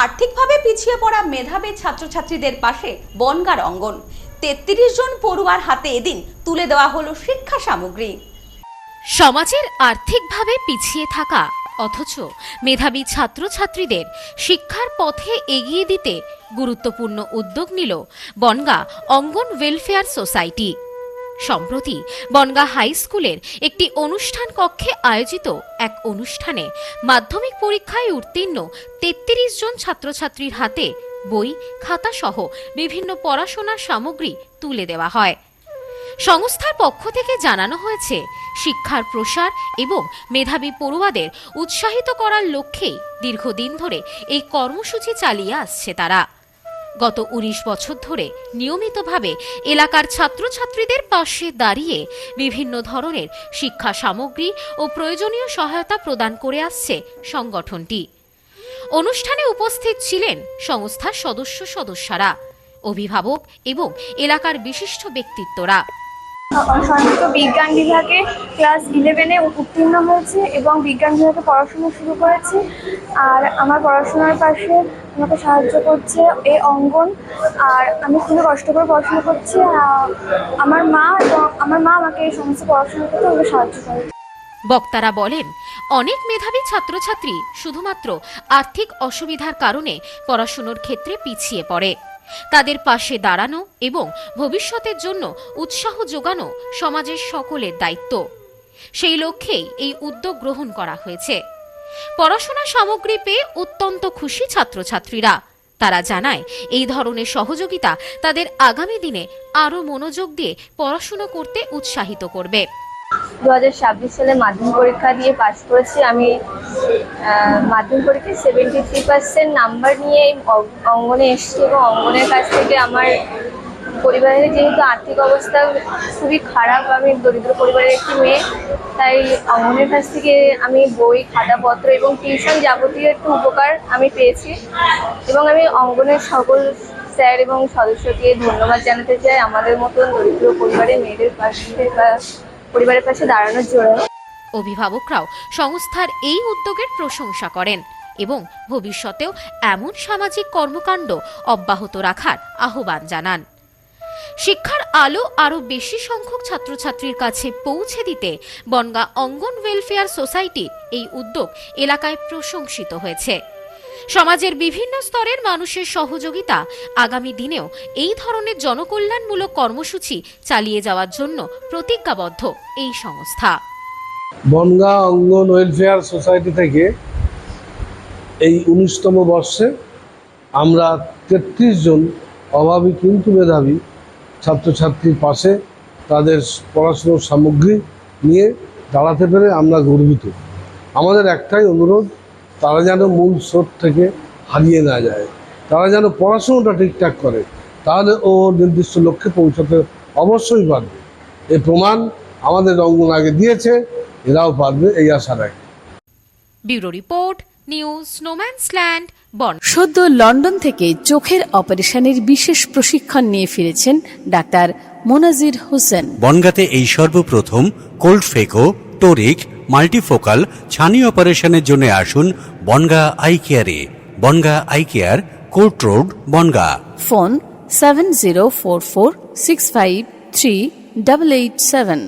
আর্থিকভাবে পিছিয়ে পড়া মেধাবী ছাত্রছাত্রীদের পাশে বনগাঁর অঙ্গন। ৩৩ জন পড়ুয়ার হাতে এদিন তুলে দেওয়া হলো শিক্ষা সামগ্রী। সমাজের আর্থিকভাবে পিছিয়ে থাকা অথচ মেধাবী ছাত্রছাত্রীদের শিক্ষার পথে এগিয়ে দিতে গুরুত্বপূর্ণ উদ্যোগ নিল বনগাঁ অঙ্গন ওয়েলফেয়ার সোসাইটি। সম্প্রতি বনগাঁ হাই স্কুলের একটি অনুষ্ঠান কক্ষে আয়োজিত এক অনুষ্ঠানে মাধ্যমিক পরীক্ষায় উত্তীর্ণ ৩৩ জন ছাত্রছাত্রীর হাতে বই, খাতা সহ বিভিন্ন পড়াশোনার সামগ্রী তুলে দেওয়া হয়। সংস্থার পক্ষ থেকে জানানো হয়েছে, শিক্ষার প্রসার এবং মেধাবী পড়ুয়াদের উৎসাহিত করার লক্ষ্যেই দীর্ঘদিন ধরে এই কর্মসূচি চালিয়ে আসছে তারা। গত ১৯ বছর ধরে নিয়মিতভাবে এলাকার ছাত্রছাত্রীদের পাশে দাঁড়িয়ে বিভিন্ন ধরনের শিক্ষা সামগ্রী ও প্রয়োজনীয় সহায়তা প্রদান করে আসছে সংগঠনটি। অনুষ্ঠানে উপস্থিত ছিলেন সংস্থার সদস্যরা, অভিভাবক এবং এলাকার বিশিষ্ট ব্যক্তিত্বরা। সংস্কৃত বিজ্ঞান বিভাগে ক্লাস 11-এ উত্তীর্ণ হয়েছে এবং বিজ্ঞান বিভাগে পড়াশোনা শুরু করেছি। আর আমার পড়াশোনার পাশে আমাকে সাহায্য করছে এই অঙ্গন। আর আমি খুবই কষ্ট করে পড়াশোনা করছি। আমার মা আমাকে এই সমস্ত পড়াশোনা করতে খুবই সাহায্য করে। বক্তারা বলেন, অনেক মেধাবী ছাত্রছাত্রী শুধুমাত্র আর্থিক অসুবিধার কারণে পড়াশোনার ক্ষেত্রে পিছিয়ে পড়ে। তাদের পাশে দাঁড়ানো এবং ভবিষ্যতের জন্য উৎসাহ যোগানো সমাজের সকলের দায়িত্ব। সেই লক্ষ্যেই এই উদ্যোগ গ্রহণ করা হয়েছে। পড়াশোনা সামগ্রী পেয়ে অত্যন্ত খুশি ছাত্রছাত্রীরা। তারা জানায়, এই ধরনের সহযোগিতা তাদের আগামী দিনে আরও মনোযোগ দিয়ে পড়াশোনা করতে উৎসাহিত করবে। 2026 সালে মাধ্যমিক পরীক্ষা দিয়ে পাস করেছি। আমি মাধ্যমিক পরীক্ষায় 73% নাম্বার নিয়ে অঙ্গনে এসেছি এবং অঙ্গনের কাছ থেকে আমার পরিবারের যেহেতু আর্থিক অবস্থা খুবই খারাপ, আমি দরিদ্র পরিবারের একটি মেয়ে, তাই অঙ্গনের কাছ থেকে আমি বই, খাতাপত্র এবং টিউশন যাবতীয় একটু উপকার আমি পেয়েছি। এবং আমি অঙ্গনের সকল স্যার এবং সদস্যকে ধন্যবাদ জানাতে চাই আমাদের মতন দরিদ্র পরিবারের মেয়েদের পরিবারের পাশে দাঁড়ানোর জন্য। অভিভাবকরাও সংস্থার এই উদ্যোগের প্রশংসা করেন এবং ভবিষ্যতেও এমন সামাজিক কর্মকাণ্ড অব্যাহত রাখার আহ্বান জানান। শিক্ষার আলো আরও বেশি সংখ্যক ছাত্রছাত্রীর কাছে পৌঁছে দিতে বনগাঁ অঙ্গন ওয়েলফেয়ার সোসাইটির এই উদ্যোগ এলাকায় প্রশংসিত হয়েছে। সমাজের বিভিন্ন স্তরের মানুষের সহযোগিতা আগামী দিনেও এই ধরনের জনকল্যাণমূলক কর্মসূচি চালিয়ে যাওয়ার জন্য প্রতিজ্ঞাবদ্ধ এই সংস্থা। বনগাঁ অঙ্গন ওয়েলফেয়ার সোসাইটি থেকে এই 19তম বর্ষে আমরা 33 জন অভাবী কিন্তু মেধাবী ছাত্রছাত্রীর পাশে তাদের পড়াশোনার সামগ্রী নিয়ে দাঁড়াতে পেরে আমরা গর্বিত। আমাদের একটাই অনুরোধ, তারা যেন মূল স্রোত থেকে হারিয়ে না যায়, তারা যেন পড়াশোনাটা ঠিকঠাক করে, তাহলে ও নির্দিষ্ট লক্ষ্যে পৌঁছাতে অবশ্যই পারবে। এ প্রমাণ আমাদের অঙ্গন আগে দিয়েছে, এরাও পারবে এই আশা রাখি। ব্যুরো রিপোর্ট, নিউজ স্নোম্যান্সল্যান্ড, বন। সদ্য লন্ডন থেকে চোখের অপারেশনের বিশেষ প্রশিক্ষণ নিয়ে ফিরেছেন ডাক্তার মোনাজির হোসেন। বনগাঁতে এই সর্বপ্রথম কোল্ড ফেকো, টোরিক, মাল্টিফোকাল ছানি অপারেশনের জন্য আসুন বনগাঁ আই কেয়ারে। Bongaon eye care, court road, Bongaon. Phone 704446538887।